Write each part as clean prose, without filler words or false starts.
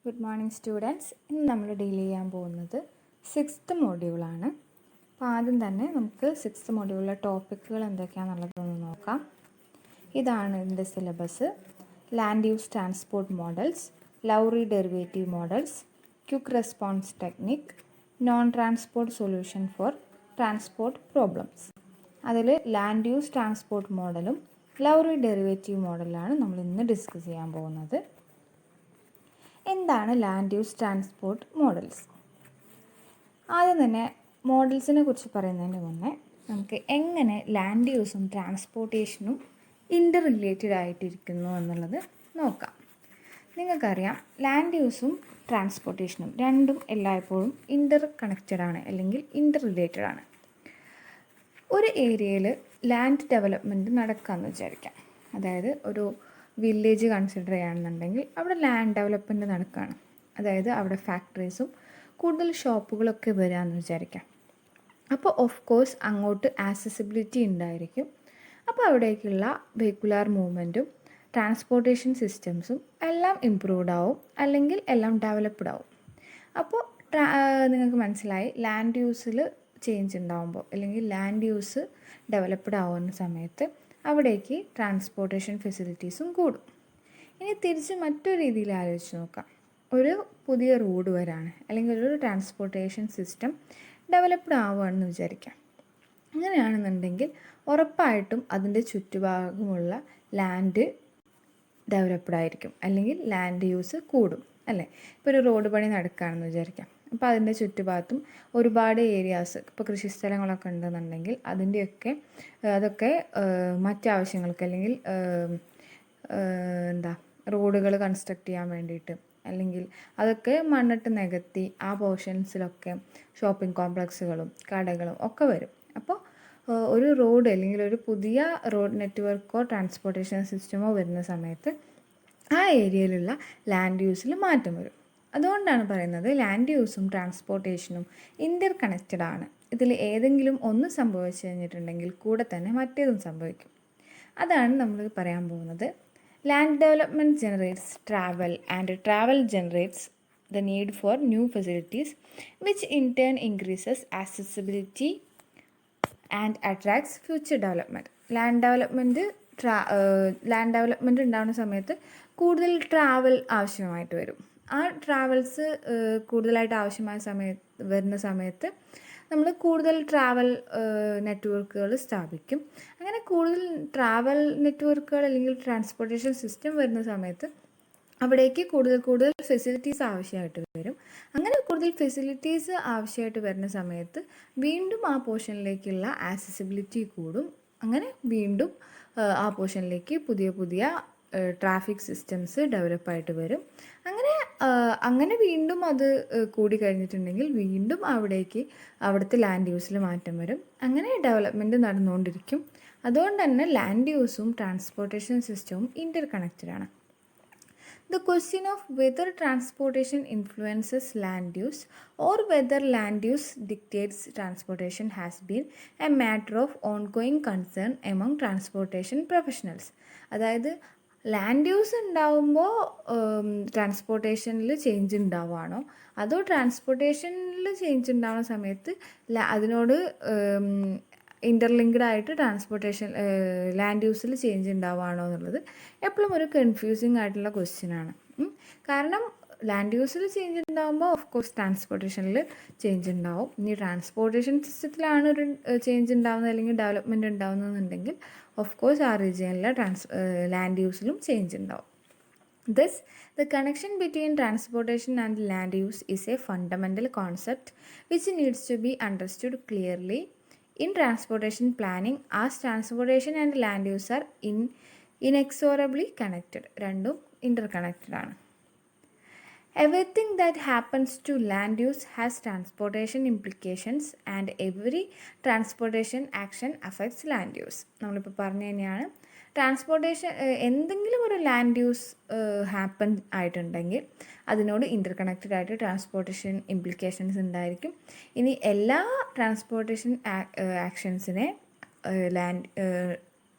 Good morning students. ഇന്ന് നമ്മൾ deal ചെയ്യാൻ പോകുന്നത് 6th മൊഡ്യൂളാണ്. അപ്പോൾ ആദ്യം തന്നെ നമുക്ക് 6th മൊഡ്യൂളിലെ ടോപ്പിക്കുകൾ എന്തൊക്കെയാണെന്നുള്ളതൊന്ന് നോക്കാം. ഇതാണ് ഇതിൻ്റെ syllabus. Land use transport models, Lawrie derivative models, quick response technique, non transport solution for transport problems. അതിൽ ലാൻഡ് യൂസ് ട്രാൻസ്പോർട്ട് മോഡലും ലൗറി ഡെറിവേറ്റീവ് മോഡലാണ് നമ്മൾ ഇന്ന് ഡിസ്കസ് ചെയ്യാൻ പോകുന്നത്. എന്താണ് ലാൻഡ് യൂസ് ട്രാൻസ്പോർട്ട് മോഡൽസ്? ആദ്യം തന്നെ മോഡൽസിനെ കുറിച്ച് പറയുന്നതിന് മുന്നേ നമുക്ക് എങ്ങനെ ലാൻഡ് യൂസും ട്രാൻസ്പോർട്ടേഷനും ഇൻ്റർ റിലേറ്റഡ് ആയിട്ടിരിക്കുന്നു എന്നുള്ളത് നോക്കാം. നിങ്ങൾക്കറിയാം, ലാൻഡ് യൂസും ട്രാൻസ്പോർട്ടേഷനും രണ്ടും എല്ലായ്പ്പോഴും ഇൻ്റർ കണക്റ്റഡ് ആണ്, അല്ലെങ്കിൽ ഇൻ്റർ റിലേറ്റഡ് ആണ്. ഒരു ഏരിയയിൽ ലാൻഡ് ഡെവലപ്മെൻറ്റ് നടക്കാമെന്ന് വിചാരിക്കാം. അതായത് ഒരു വില്ലേജ് കൺസിഡർ ചെയ്യുകയാണെന്നുണ്ടെങ്കിൽ അവിടെ ലാൻഡ് ഡെവലപ്മെൻറ്റ് നടക്കുകയാണ്. അതായത് അവിടെ ഫാക്ടറീസും കൂടുതൽ ഷോപ്പുകളൊക്കെ വരാമെന്ന് വിചാരിക്കാം. അപ്പോൾ ഓഫ് കോഴ്സ് അങ്ങോട്ട് ആക്സസിബിലിറ്റി ഉണ്ടായിരിക്കും. അപ്പോൾ അവിടേക്കുള്ള വെഹിക്കുലാർ മൂവ്മെൻറ്റും ട്രാൻസ്പോർട്ടേഷൻ സിസ്റ്റംസും എല്ലാം ഇമ്പ്രൂവ്ഡ് ആവും, അല്ലെങ്കിൽ എല്ലാം ഡെവലപ്ഡ് ആവും. അപ്പോൾ നിങ്ങൾക്ക് മനസ്സിലായി, ലാൻഡ് യൂസിൽ ചേഞ്ച് ഉണ്ടാകുമ്പോൾ അല്ലെങ്കിൽ ലാൻഡ് യൂസ് ഡെവലപ്ഡ് ആവുന്ന സമയത്ത് അവിടേക്ക് ട്രാൻസ്പോർട്ടേഷൻ ഫെസിലിറ്റീസും കൂടും. ഇനി തിരിച്ച് മറ്റൊരു രീതിയിൽ ആലോചിച്ച് നോക്കാം. ഒരു പുതിയ റോഡ് വരാണ്, അല്ലെങ്കിൽ ഒരു ട്രാൻസ്പോർട്ടേഷൻ സിസ്റ്റം ഡെവലപ്ഡ് ആവുകയാണെന്ന് വിചാരിക്കാം. അങ്ങനെയാണെന്നുണ്ടെങ്കിൽ ഉറപ്പായിട്ടും അതിൻ്റെ ചുറ്റുഭാഗമുള്ള ലാൻഡ് ഡെവലപ്ഡ് ആയിരിക്കും, അല്ലെങ്കിൽ ലാൻഡ് യൂസ് കൂടും, അല്ലേ? ഇപ്പോൾ ഒരു റോഡ് പണി നടക്കുകയാണെന്ന് വിചാരിക്കാം. അപ്പോൾ അതിൻ്റെ ചുറ്റുഭാഗത്തും ഒരുപാട് ഏരിയാസ്, ഇപ്പോൾ കൃഷിസ്ഥലങ്ങളൊക്കെ ഉണ്ടെന്നുണ്ടെങ്കിൽ അതൊക്കെ മറ്റാവശ്യങ്ങൾക്ക്, അല്ലെങ്കിൽ റോഡുകൾ കൺസ്ട്രക്റ്റ് ചെയ്യാൻ വേണ്ടിയിട്ട്, അല്ലെങ്കിൽ അതൊക്കെ മണ്ണിട്ട് നികത്തി ആ പോർഷൻസിലൊക്കെ ഷോപ്പിംഗ് കോംപ്ലക്സുകളും കടകളും ഒക്കെ വരും. അപ്പോൾ ഒരു റോഡ്, അല്ലെങ്കിൽ ഒരു പുതിയ റോഡ് നെറ്റ്വർക്കോ ട്രാൻസ്പോർട്ടേഷൻ സിസ്റ്റമോ വരുന്ന സമയത്ത് ആ ഏരിയയിലുള്ള ലാൻഡ് യൂസിൽ മാറ്റം വരും. അതുകൊണ്ടാണ് പറയുന്നത് ലാൻഡ് യൂസും ട്രാൻസ്പോർട്ടേഷനും ഇൻ്റർ കണക്റ്റഡ് ആണ്. ഇതിൽ ഏതെങ്കിലും ഒന്ന് സംഭവിച്ചു കഴിഞ്ഞിട്ടുണ്ടെങ്കിൽ കൂടെ തന്നെ മറ്റേതും സംഭവിക്കും. അതാണ് നമ്മൾ പറയാൻ പോകുന്നത്. Land development generates travel, and travel generates the need for new facilities, which in turn increases accessibility and attracts future development. Land development ഉണ്ടാകുന്ന സമയത്ത് കൂടുതൽ ട്രാവൽ ആവശ്യമായിട്ട് വരും. ആ ട്രാവൽസ് കൂടുതലായിട്ട് വരുന്ന സമയത്ത് നമ്മൾ കൂടുതൽ ട്രാവൽ നെറ്റ്വർക്കുകൾ സ്ഥാപിക്കും. അങ്ങനെ കൂടുതൽ ട്രാവൽ നെറ്റ്വർക്കുകൾ അല്ലെങ്കിൽ ട്രാൻസ്പോർട്ടേഷൻ സിസ്റ്റം വരുന്ന സമയത്ത് അവിടേക്ക് കൂടുതൽ ഫെസിലിറ്റീസ് ആവശ്യമായിട്ട് വരും. അങ്ങനെ കൂടുതൽ ഫെസിലിറ്റീസ് ആവശ്യമായിട്ട് വരുന്ന സമയത്ത് വീണ്ടും ആ പോർഷനിലേക്കുള്ള ആക്സസിബിലിറ്റി കൂടും. അങ്ങനെ വീണ്ടും ആ പോർഷനിലേക്ക് പുതിയ ട്രാഫിക് സിസ്റ്റംസ് ഡെവലപ്പായിട്ട് വരും. അങ്ങനെ വീണ്ടും അത് കൂടി കഴിഞ്ഞിട്ടുണ്ടെങ്കിൽ വീണ്ടും അവിടുത്തെ ലാൻഡ് യൂസിൽ മാറ്റം വരും. അങ്ങനെ ഡെവലപ്മെൻറ്റ് നടന്നുകൊണ്ടിരിക്കും. അതുകൊണ്ട് തന്നെ ലാൻഡ് യൂസും ട്രാൻസ്പോർട്ടേഷൻ സിസ്റ്റവും ഇൻ്റർ കണക്റ്റഡ് ആണ്. The question of whether transportation influences land use or whether land use dictates transportation has been a matter of ongoing concern among transportation professionals. അതായത് ലാൻഡ് യൂസ് ഉണ്ടാവുമ്പോൾ ട്രാൻസ്പോർട്ടേഷനിൽ change ഉണ്ടാവുകയാണോ, അതോ ട്രാൻസ്പോർട്ടേഷനിൽ change ഉണ്ടാവുന്ന സമയത്ത് അതിനോട് interlinked ആയിട്ട് land യൂസിൽ change ഉണ്ടാവുകയാണോ എന്നുള്ളത് എപ്പോഴും ഒരു കൺഫ്യൂസിങ് ആയിട്ടുള്ള ക്വസ്റ്റ്യനാണ്. കാരണം ലാൻഡ് യൂസിൽ ചേഞ്ച് ഉണ്ടാകുമ്പോൾ ഓഫ് കോഴ്സ് ട്രാൻസ്പോർട്ടേഷനിൽ ചേഞ്ച് ഉണ്ടാവും. ഇനി ട്രാൻസ്പോർട്ടേഷൻ സിസ്റ്റത്തിലാണ് ഒരു ചേഞ്ച് ഉണ്ടാകുന്നത് അല്ലെങ്കിൽ ഡെവലപ്മെൻറ്റ് ഉണ്ടാകുന്നതെന്നുണ്ടെങ്കിൽ ഓഫ് കോഴ്സ് ആ റീജിയനിലെ ലാൻഡ് യൂസിലും ചേഞ്ച് ഉണ്ടാവും. Thus, the connection between transportation and land use is a fundamental concept which needs to be understood clearly in transportation planning, as transportation and land use are inexorably connected. രണ്ടും interconnected ആണ്. Everything that happens to land use has transportation implications, and every transportation action affects land use. നമ്മളിപ്പോൾ പറഞ്ഞു തന്നെയാണ്, transportation എന്തെങ്കിലും ഒരു land use happen ആയിട്ടുണ്ടെങ്കിൽ അതിനോട് interconnected ആയിട്ട് ട്രാൻസ്പോർട്ടേഷൻ ഇംപ്ലിക്കേഷൻസ് ഉണ്ടായിരിക്കും. ഇനി എല്ലാ ട്രാൻസ്പോർട്ടേഷൻ ആക്ഷൻസിനെ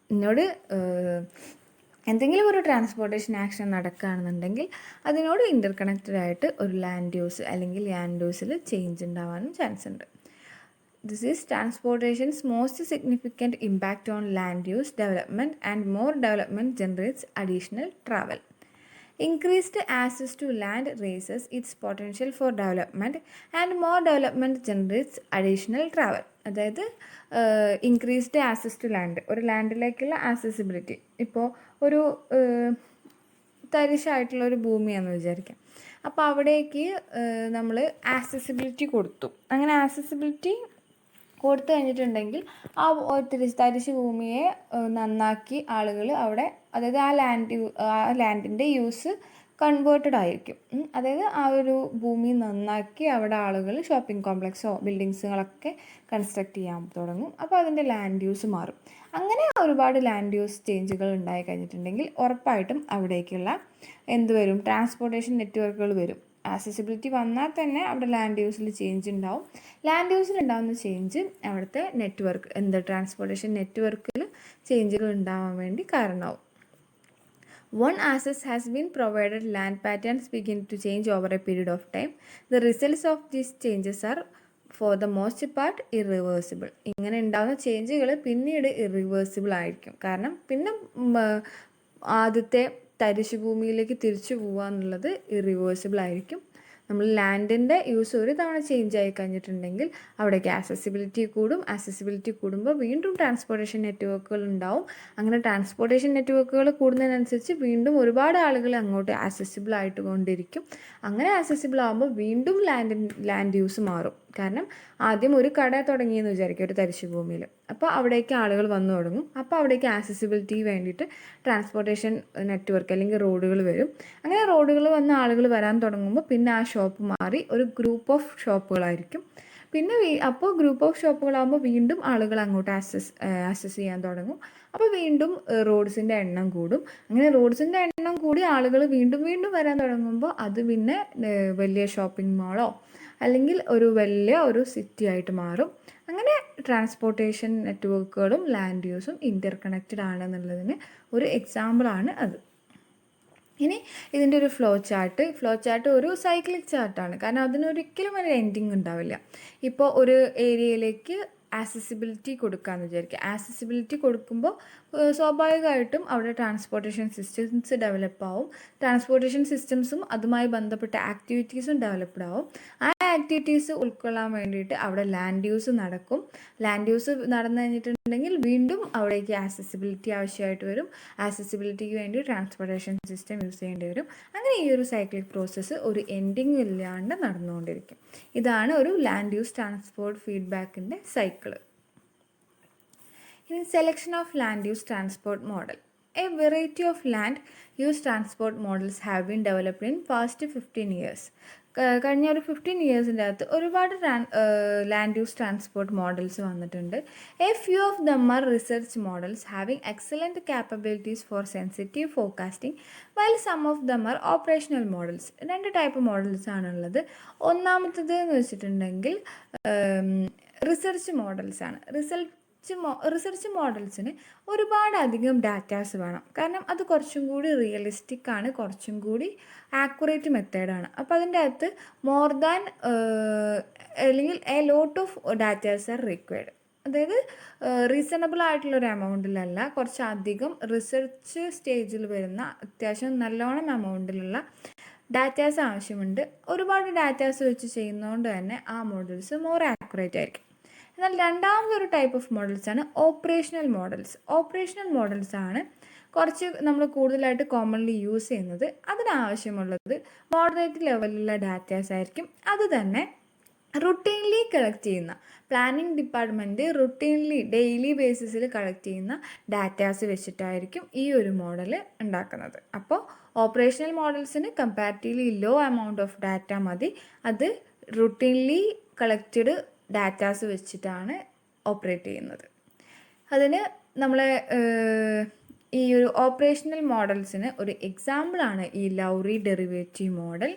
എന്തെങ്കിലും ഒരു ട്രാൻസ്പോർട്ടേഷൻ ആക്ഷൻ നടക്കുകയാണെന്നുണ്ടെങ്കിൽ അതിനോട് ഇൻ്റർ കണക്റ്റഡ് ആയിട്ട് ഒരു ലാൻഡ് യൂസ് അല്ലെങ്കിൽ ലാൻഡ് യൂസിൽ ചേഞ്ച് ഉണ്ടാവാനും ചാൻസ് ഉണ്ട്. This is transportation's most significant impact on land use development, and more development generates additional travel. Increased access to land raises its potential for development, and more development generates additional travel. അതായത് increased access to land, ഒരു ലാൻഡിലേക്കുള്ള accessibility. ഇപ്പോൾ ഒരു തരിശായിട്ടുള്ള ഒരു ഭൂമിയാണെന്ന് വിചാരിക്കാം. അപ്പോൾ അവിടേക്ക് നമ്മൾ accessibility കൊടുത്തു. അങ്ങനെ ആക്സസിബിലിറ്റി കൊടുത്തു കഴിഞ്ഞിട്ടുണ്ടെങ്കിൽ ആ തരിശ് ഭൂമിയെ നന്നാക്കി ആളുകൾ അവിടെ, അതായത് ആ ലാൻഡിൻ്റെ യൂസ് കൺവേർട്ടഡ് ആയിരിക്കും. അതായത് ആ ഒരു ഭൂമി നന്നാക്കി അവിടെ ആളുകൾ ഷോപ്പിംഗ് കോംപ്ലക്സോ ബിൽഡിങ്സുകളൊക്കെ കൺസ്ട്രക്ട് ചെയ്യാൻ തുടങ്ങും. അപ്പോൾ അതിൻ്റെ ലാൻഡ് യൂസ് മാറും. അങ്ങനെ ഒരുപാട് ലാൻഡ് യൂസ് ചേഞ്ചുകൾ ഉണ്ടായി കഴിഞ്ഞിട്ടുണ്ടെങ്കിൽ ഉറപ്പായിട്ടും അവിടേക്കുള്ള വരും, ട്രാൻസ്പോർട്ടേഷൻ നെറ്റ്വർക്കുകൾ വരും. ആക്സസിബിലിറ്റി വന്നാൽ തന്നെ അവിടെ ലാൻഡ് യൂസിൽ ചേഞ്ച് ഉണ്ടാവും. ലാൻഡ് യൂസിൽ ഉണ്ടാകുന്ന ചേഞ്ച് അവിടുത്തെ ട്രാൻസ്പോർട്ടേഷൻ നെറ്റ്വർക്കിൽ ചേഞ്ചുകൾ ഉണ്ടാവാൻ വേണ്ടി കാരണമാവും. One access has been provided, land patterns begin to change over a period of time. The results of these changes are for the most part irreversible. ഇങ്ങനെ ഉണ്ടാകുന്ന ചേഞ്ചുകൾ പിന്നീട് ഇറിവേഴ്സിബിൾ ആയിരിക്കും. കാരണം പിന്നെ ആദ്യത്തെ തരിശുഭൂമിയിലേക്ക് തിരിച്ചു പോകുക എന്നുള്ളത് ഇറിവേഴ്സിബിൾ ആയിരിക്കും. നമ്മൾ ലാൻഡിൻ്റെ യൂസ് ഒരു തവണ ചേഞ്ച് ആയി കഴിഞ്ഞിട്ടുണ്ടെങ്കിൽ അവിടേക്ക് ആക്സസിബിലിറ്റി കൂടും. ആക്സസിബിലിറ്റി കൂടുമ്പോൾ വീണ്ടും ട്രാൻസ്പോർട്ടേഷൻ നെറ്റ്വർക്കുകൾ ഉണ്ടാവും. അങ്ങനെ ട്രാൻസ്പോർട്ടേഷൻ നെറ്റ്വർക്കുകൾ കൂടുന്നതിനനുസരിച്ച് വീണ്ടും ഒരുപാട് ആളുകൾ അങ്ങോട്ട് ആക്സസിബിൾ ആയിട്ട് കൊണ്ടിരിക്കും. അങ്ങനെ ആക്സസിബിൾ ആകുമ്പോൾ വീണ്ടും ലാൻഡ് യൂസ് മാറും. കാരണം ആദ്യം ഒരു കട തുടങ്ങിയെന്ന് വിചാരിക്കും ഒരു തരിശുഭൂമിയിൽ. അപ്പോൾ അവിടേക്ക് ആളുകൾ വന്നു തുടങ്ങും. അപ്പോൾ അവിടേക്ക് ആക്സസിബിലിറ്റി വേണ്ടിയിട്ട് ട്രാൻസ്പോർട്ടേഷൻ നെറ്റ്വർക്ക് അല്ലെങ്കിൽ റോഡുകൾ വരും. അങ്ങനെ റോഡുകൾ വന്ന് ആളുകൾ വരാൻ തുടങ്ങുമ്പോൾ പിന്നെ ആ ഷോപ്പ് മാറി ഒരു ഗ്രൂപ്പ് ഓഫ് ഷോപ്പുകളായിരിക്കും. പിന്നെ അപ്പോൾ ഗ്രൂപ്പ് ഓഫ് ഷോപ്പുകളാകുമ്പോൾ വീണ്ടും ആളുകൾ അങ്ങോട്ട് ആക്സസ് ചെയ്യാൻ തുടങ്ങും. അപ്പോൾ വീണ്ടും റോഡ്സിൻ്റെ എണ്ണം കൂടും. അങ്ങനെ റോഡ്സിൻ്റെ എണ്ണം കൂടി ആളുകൾ വീണ്ടും വീണ്ടും വരാൻ തുടങ്ങുമ്പോൾ അത് പിന്നെ വലിയ ഷോപ്പിംഗ് മാളോ അല്ലെങ്കിൽ വലിയ സിറ്റി ആയിട്ട് മാറും. അങ്ങനെ ട്രാൻസ്പോർട്ടേഷൻ നെറ്റ്വർക്കുകളും ലാൻഡ് യൂസും ഇൻ്റർ കണക്റ്റഡ് ആണെന്നുള്ളതിന് ഒരു എക്സാമ്പിളാണ് അത്. ഇനി ഇതിൻ്റെ ഒരു ഫ്ലോ ചാർട്ട് ഒരു സൈക്ലിക് ചാർട്ടാണ്. കാരണം അതിനൊരിക്കലും ഒരു എൻഡിങ് ഉണ്ടാവില്ല. ഇപ്പോൾ ഒരു ഏരിയയിലേക്ക് ആക്സസിബിലിറ്റി കൊടുക്കാമെന്ന് വിചാരിക്കുക. ആക്സസിബിലിറ്റി കൊടുക്കുമ്പോൾ സ്വാഭാവികമായിട്ടും അവിടെ ട്രാൻസ്പോർട്ടേഷൻ സിസ്റ്റംസ് ഡെവലപ്പ് ആവും. ട്രാൻസ്പോർട്ടേഷൻ സിസ്റ്റംസും അതുമായി ബന്ധപ്പെട്ട ആക്ടിവിറ്റീസും ഡെവലപ്ഡ് ആവും. ആ ആക്ടിവിറ്റീസ് ഉൾക്കൊള്ളാൻ വേണ്ടിയിട്ട് അവിടെ ലാൻഡ് യൂസ് നടക്കും. ലാൻഡ് യൂസ് നടന്നു കഴിഞ്ഞിട്ടുണ്ടെങ്കിൽ വീണ്ടും അവിടേക്ക് ആക്സസിബിലിറ്റി ആവശ്യമായിട്ട് വരും. ആക്സസിബിലിറ്റിക്ക് വേണ്ടി ട്രാൻസ്പോർട്ടേഷൻ സിസ്റ്റം യൂസ് ചെയ്യേണ്ടി വരും. അങ്ങനെ ഈ ഒരു സൈക്ലിക് പ്രോസസ്സ് ഒരു എൻഡിങ് ഇല്ലാണ്ട് നടന്നുകൊണ്ടിരിക്കും. ഇതാണ് ഒരു ലാൻഡ് യൂസ് ട്രാൻസ്പോർട്ട് ഫീഡ്ബാക്കിൻ്റെ സൈക്കിള്. ഇനി selection of land use transport model. A variety of land use transport models have been developed in past 15 years. കഴിഞ്ഞ ഒരു 15 ഇയേഴ്സിൻ്റെ അകത്ത് ഒരുപാട് ലാൻഡ് യൂസ് ട്രാൻസ്പോർട്ട് മോഡൽസ് വന്നിട്ടുണ്ട്. A few of them are research models having excellent capabilities for sensitive forecasting, while some of them are operational models. 2 type models ആണുള്ളത്. ഒന്നാമത്തേത് എന്ന് വെച്ചിട്ടുണ്ടെങ്കിൽ റിസർച്ച് മോഡൽസ് ആണ്. റിസർച്ച് മോഡൽസിന് ഒരുപാടധികം ഡാറ്റാസ് വേണം. കാരണം അത് കുറച്ചും കൂടി റിയലിസ്റ്റിക് ആണ്, കുറച്ചും കൂടി ആക്യുറേറ്റ് മെത്തേഡാണ്. അപ്പോൾ അതിൻ്റെ അകത്ത് മോർ ദാൻ അല്ലെങ്കിൽ a lot of datas are required. അതായത് റീസണബിൾ ആയിട്ടുള്ളൊരു എമൗണ്ടിലല്ല, കുറച്ചധികം റിസർച്ച് സ്റ്റേജിൽ വരുന്ന അത്യാവശ്യം നല്ലോണം എമൗണ്ടിലുള്ള ഡാറ്റാസ് ആവശ്യമുണ്ട്. ഒരുപാട് ഡാറ്റാസ് വെച്ച് ചെയ്യുന്നതുകൊണ്ട് തന്നെ ആ മോഡൽസ് മോർ ആക്യുറേറ്റ് ആയിരിക്കും. എന്നാൽ രണ്ടാമതൊരു ടൈപ്പ് ഓഫ് മോഡൽസാണ് ഓപ്പറേഷണൽ മോഡൽസ്. ഓപ്പറേഷണൽ മോഡൽസ് ആണ് കുറച്ച് നമ്മൾ കൂടുതലായിട്ട് കോമൺലി യൂസ് ചെയ്യുന്നത്. അതിനാവശ്യമുള്ളത് മോഡറേറ്റ് ലെവലിലുള്ള ഡാറ്റാസ് ആയിരിക്കും. അത് തന്നെ റുട്ടീൻലി കളക്ട് ചെയ്യുന്ന, പ്ലാനിംഗ് ഡിപ്പാർട്ട്മെൻറ്റ് റുട്ടീൻലി ഡെയിലി ബേസിസിൽ കളക്ട് ചെയ്യുന്ന ഡാറ്റാസ് വെച്ചിട്ടായിരിക്കും ഈ ഒരു മോഡൽ ഉണ്ടാക്കുന്നത്. അപ്പോൾ ഓപ്പറേഷണൽ മോഡൽസിന് comparatively low amount of data മതി. അത് റുട്ടീൻലി കളക്റ്റഡ് ഡാറ്റാസ് വെച്ചിട്ടാണ് ഓപ്പറേറ്റ് ചെയ്യുന്നത്. അതിന് നമ്മളെ ഈ ഒരു ഓപ്പറേഷണൽ മോഡൽസിന് ഒരു എക്സാമ്പിളാണ് ഈ Lawrie derivative model.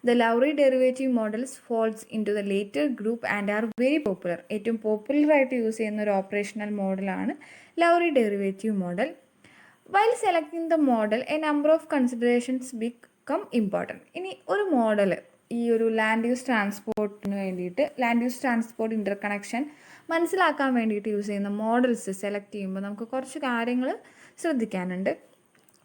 The Lowry derivative models falls into the later group and are very popular. ഏറ്റവും പോപ്പുലറായിട്ട് യൂസ് ചെയ്യുന്ന ഒരു ഓപ്പറേഷണൽ മോഡലാണ് Lawrie derivative model. While selecting the model A number of considerations become important. ഇനി ഒരു model ഈ ഒരു land use ട്രാൻസ്പോർട്ടിന് വേണ്ടിയിട്ട്, land use transport ഇൻ്റർ connection മനസ്സിലാക്കാൻ വേണ്ടിയിട്ട് യൂസ് ചെയ്യുന്ന മോഡൽസ് സെലക്ട് ചെയ്യുമ്പോൾ നമുക്ക് കുറച്ച് കാര്യങ്ങൾ ശ്രദ്ധിക്കാനുണ്ട്.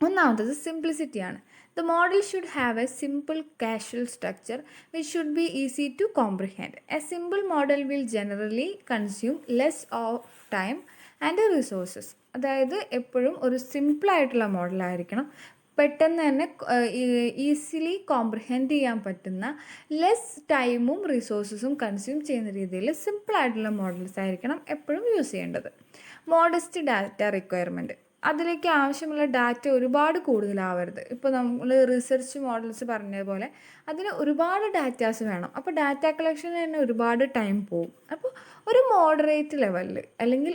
ഒന്നാമത്തത് സിംപ്ലിസിറ്റിയാണ്. The model should have a simple casual structure which should be easy to comprehend. A simple model will generally consume less of time and resources. അതായത് എപ്പോഴും ഒരു സിമ്പിളായിട്ടുള്ള മോഡലായിരിക്കണം, പെട്ടെന്ന് തന്നെ ഈസിലി കോംപ്രിഹെൻഡ് ചെയ്യാൻ പറ്റുന്ന, ലെസ് ടൈമും റിസോഴ്സസും കൺസ്യൂം ചെയ്യുന്ന രീതിയിൽ സിമ്പിളായിട്ടുള്ള മോഡൽസ് ആയിരിക്കണം എപ്പോഴും യൂസ് ചെയ്യേണ്ടത്. മോഡസ്റ്റ് ഡാറ്റ റിക്വയർമെൻറ്റ്, അതിലേക്ക് ആവശ്യമുള്ള ഡാറ്റ ഒരുപാട് കൂടുതലാവരുത്. ഇപ്പോൾ നമ്മൾ റിസർച്ച് മോഡൽസ് പറഞ്ഞതുപോലെ അതിന് ഒരുപാട് ഡാറ്റാസ് വേണം. അപ്പോൾ ഡാറ്റ കളക്ഷന് തന്നെ ഒരുപാട് ടൈം പോകും. അപ്പോൾ ഒരു മോഡറേറ്റ് ലെവലിൽ, അല്ലെങ്കിൽ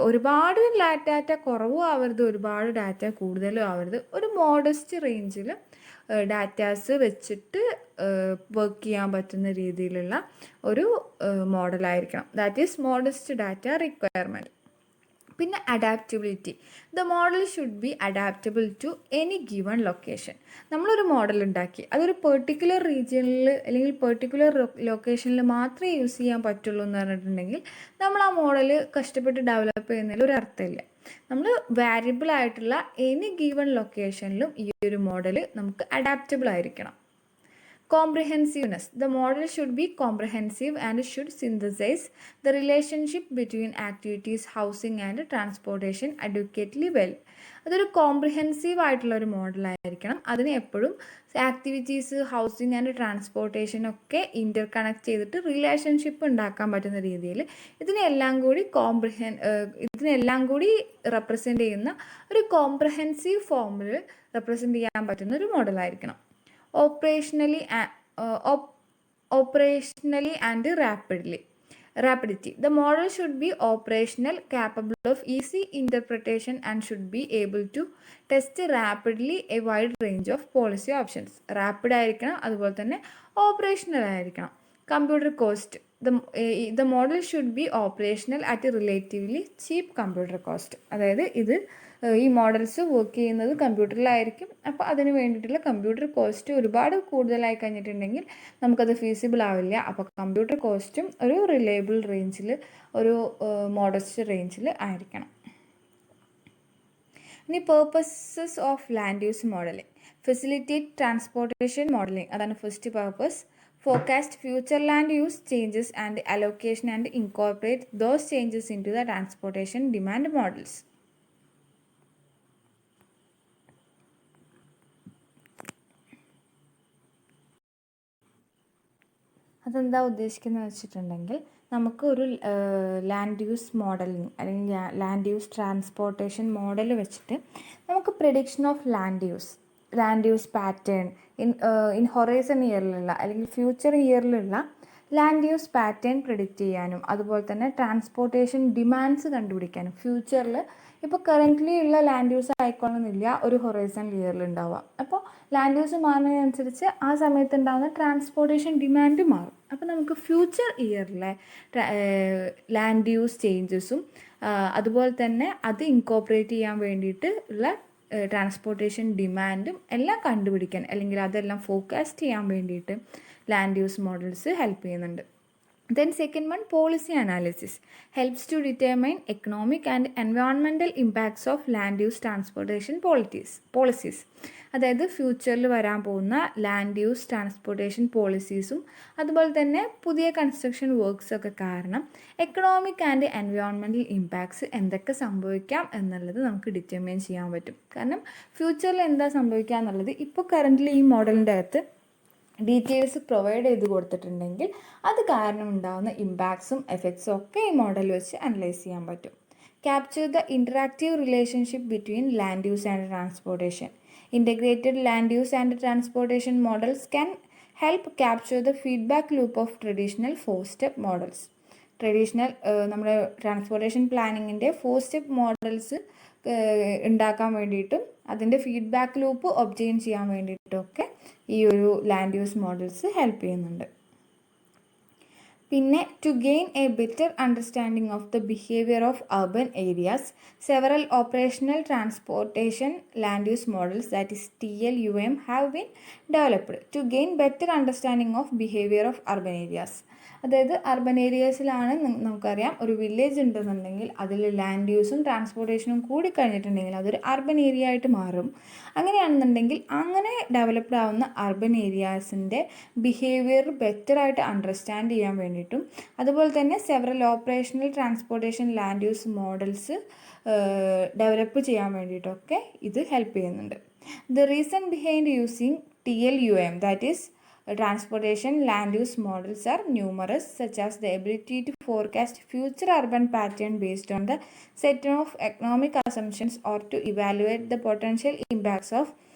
ഒരുപാട് ഡാറ്റ കുറവും ആവരുത്, ഒരുപാട് ഡാറ്റ കൂടുതലും ആവരുത്, ഒരു മോഡസ്റ്റ് റേഞ്ചിൽ ഡാറ്റാസ് വെച്ചിട്ട് വർക്ക് ചെയ്യാൻ പറ്റുന്ന രീതിയിലുള്ള ഒരു മോഡലായിരിക്കണം. That is modest data requirement. പിന്നെ adaptability. The model should be adaptable to any given location. നമ്മളൊരു മോഡൽ ഉണ്ടാക്കി അതൊരു പെർട്ടിക്കുലർ റീജിയനിൽ അല്ലെങ്കിൽ പെർട്ടിക്കുലർ ലൊക്കേഷനിൽ മാത്രമേ യൂസ് ചെയ്യാൻ പറ്റുള്ളൂ എന്ന് പറഞ്ഞിട്ടുണ്ടെങ്കിൽ നമ്മൾ ആ മോഡൽ കഷ്ടപ്പെട്ട് ഡെവലപ്പ് ചെയ്യുന്നതിൽ ഒരു അർത്ഥമില്ല. നമ്മൾ വാരിയബിൾ ആയിട്ടുള്ള എനി ഗിവൺ ലൊക്കേഷനിലും ഈ ഒരു മോഡൽ നമുക്ക് അഡാപ്റ്റബിൾ ആയിരിക്കണം. Comprehensiveness. The model should be comprehensive and should synthesize the relationship between activities, housing and transportation adequately well. അതൊരു കോംപ്രിഹെൻസീവ് ആയിട്ടുള്ള ഒരു മോഡലായിരിക്കണം. അതിന് എപ്പോഴും ആക്ടിവിറ്റീസ്, ഹൗസിങ് ആൻഡ് ട്രാൻസ്പോർട്ടേഷനൊക്കെ ഇൻ്റർ കണക്ട് ചെയ്തിട്ട് റിലേഷൻഷിപ്പ് ഉണ്ടാക്കാൻ പറ്റുന്ന രീതിയിൽ ഇതിനെല്ലാം കൂടി റെപ്രസെൻ്റ് ചെയ്യുന്ന ഒരു കോംപ്രഹെൻസീവ് ഫോമിൽ റെപ്രസെൻ്റ് ചെയ്യാൻ പറ്റുന്ന ഒരു മോഡലായിരിക്കണം. Operationally and rapidity. The model should be operational, capable of easy interpretation and should be able to test rapidly a wide range of policy options. Rapid ആയിരിക്കണം, അതുപോലെ തന്നെ ഓപ്പറേഷണൽ ആയിരിക്കണം. Computer cost. The model should be operational at a relatively cheap computer cost. അതായത് ഈ models work ചെയ്യുന്നത് കമ്പ്യൂട്ടറിലായിരിക്കും. അപ്പോൾ അതിന് വേണ്ടിയിട്ടുള്ള കമ്പ്യൂട്ടർ കോസ്റ്റ് ഒരുപാട് കൂടുതലായി കഴിഞ്ഞിട്ടുണ്ടെങ്കിൽ നമുക്കത് ഫീസിബിൾ ആവില്ല. അപ്പോൾ കമ്പ്യൂട്ടർ കോസ്റ്റും ഒരു റിലയബിൾ റേഞ്ചിൽ, ഒരു മോഡസ്റ്റ് റേഞ്ചിൽ ആയിരിക്കണം. ഇനി purposes of land use modelling. Facilitate transportation modelling, അതാണ് first purpose. Forecast future land use changes and allocation and incorporate those changes into the transportation demand models. അതെന്താ ഉദ്ദേശിക്കുന്നത് വെച്ചിട്ടുണ്ടെങ്കിൽ, നമുക്ക് ഒരു ലാൻഡ് യൂസ് മോഡലിംഗ് അല്ലെങ്കിൽ ലാൻഡ് യൂസ് ട്രാൻസ്പോർട്ടേഷൻ മോഡൽ വെച്ചിട്ട് നമുക്ക് prediction of land use pattern in horizon ഇയറിലുള്ള അല്ലെങ്കിൽ ഫ്യൂച്ചർ ഇയറിലുള്ള ലാൻഡ് യൂസ് പാറ്റേൺ പ്രെഡിക്റ്റ് ചെയ്യാനും, അതുപോലെ തന്നെ ട്രാൻസ്പോർട്ടേഷൻ ഡിമാൻഡ്സ് കണ്ടുപിടിക്കാനും. ഫ്യൂച്ചറിൽ ഇപ്പോൾ കറൻ്റ്ലി ഉള്ള ലാൻഡ് യൂസ് ആയിക്കൊള്ളുന്നില്ല ഒരു ഹൊറൈസൺ ഇയറിൽ ഉണ്ടാവുക. അപ്പോൾ ലാൻഡ് യൂസ് മാറുന്നതിനനുസരിച്ച് ആ സമയത്ത് ഉണ്ടാകുന്ന ട്രാൻസ്പോർട്ടേഷൻ ഡിമാൻഡ് മാറും. അപ്പോൾ നമുക്ക് ഫ്യൂച്ചർ ഇയറിലെ ലാൻഡ് യൂസ് ചേഞ്ചസും അതുപോലെ തന്നെ അത് ഇൻകോപ്പറേറ്റ് ചെയ്യാൻ വേണ്ടിയിട്ട് ഉള്ള ട്രാൻസ്പോർട്ടേഷൻ ഡിമാൻഡും എല്ലാം കണ്ടുപിടിക്കാൻ, അല്ലെങ്കിൽ അതെല്ലാം ഫോർകാസ്റ്റ് ചെയ്യാൻ വേണ്ടിയിട്ട് ലാൻഡ് യൂസ് മോഡൽസ് ഹെൽപ്പ് ചെയ്യുന്നുണ്ട്. Then second one, policy analysis helps to determine economic and environmental impacts of land use transportation policies. അതായത് ഫ്യൂച്ചറിൽ വരാൻ പോകുന്ന ലാൻഡ് യൂസ് ട്രാൻസ്പോർട്ടേഷൻ പോളിസീസും അതുപോലെ തന്നെ പുതിയ കൺസ്ട്രക്ഷൻ വർക്ക്സൊക്കെ കാരണം എക്കണോമിക് ആൻഡ് എൻവയോൺമെൻറ്റൽ ഇമ്പാക്ട്സ് എന്തൊക്കെ സംഭവിക്കാം എന്നുള്ളത് നമുക്ക് ഡിറ്റർമൈൻ ചെയ്യാൻ പറ്റും. കാരണം ഫ്യൂച്ചറിൽ എന്താ സംഭവിക്കുക എന്നുള്ളത് ഇപ്പോൾ കറൻ്റ്ലി ഈ മോഡലിൻ്റെ അകത്ത് ഡീറ്റെയിൽസ് പ്രൊവൈഡ് ചെയ്ത് കൊടുത്തിട്ടുണ്ടെങ്കിൽ അത് കാരണം ഉണ്ടാകുന്ന ഇമ്പാക്ട്സും എഫക്ട്സും ഒക്കെ ഈ മോഡൽ വെച്ച് അനലൈസ് ചെയ്യാൻ പറ്റും. Capture the interactive relationship between land use and transportation. Integrated land use and transportation models can help capture the feedback loop of traditional 4 step models. നമ്മുടെ ട്രാൻസ്പോർട്ടേഷൻ പ്ലാനിങ്ങിൻ്റെ 4 സ്റ്റെപ്പ് മോഡൽസ് ഉണ്ടാക്കാൻ വേണ്ടിയിട്ടും അതിൻ്റെ ഫീഡ്ബാക്ക് ലൂപ്പ് ഒബ്റ്റെയിൻ ചെയ്യാൻ വേണ്ടിയിട്ടൊക്കെ ഈ ഒരു land use models help ചെയ്യുന്നുണ്ട്. പിന്നെ to gain a better understanding of the behaviour of urban areas several operational transportation land use models that is TLUM have been developed to gain better understanding of behaviour of urban areas. അതായത് urban ഏരിയാസിലാണ് നമുക്കറിയാം ഒരു village ഉണ്ടെന്നുണ്ടെങ്കിൽ അതിൽ land യൂസും ട്രാൻസ്പോർട്ടേഷനും കൂടി കഴിഞ്ഞിട്ടുണ്ടെങ്കിൽ അതൊരു urban area ആയിട്ട് മാറും. അങ്ങനെയാണെന്നുണ്ടെങ്കിൽ അങ്ങനെ ഡെവലപ്ഡ് ആവുന്ന അർബൻ ഏരിയാസിൻ്റെ ബിഹേവിയർ ബെറ്ററായിട്ട് അണ്ടർസ്റ്റാൻഡ് ചെയ്യാൻ വേണ്ടിയിട്ടും അതുപോലെ തന്നെ several operational transportation land use models develop ചെയ്യാൻ വേണ്ടിയിട്ടൊക്കെ ഇത് ഹെൽപ്പ് ചെയ്യുന്നുണ്ട്. The reason behind using TLUM that is transportation land use models are numerous, such as the ability to forecast future urban pattern based on the set of economic assumptions or to evaluate the potential impacts of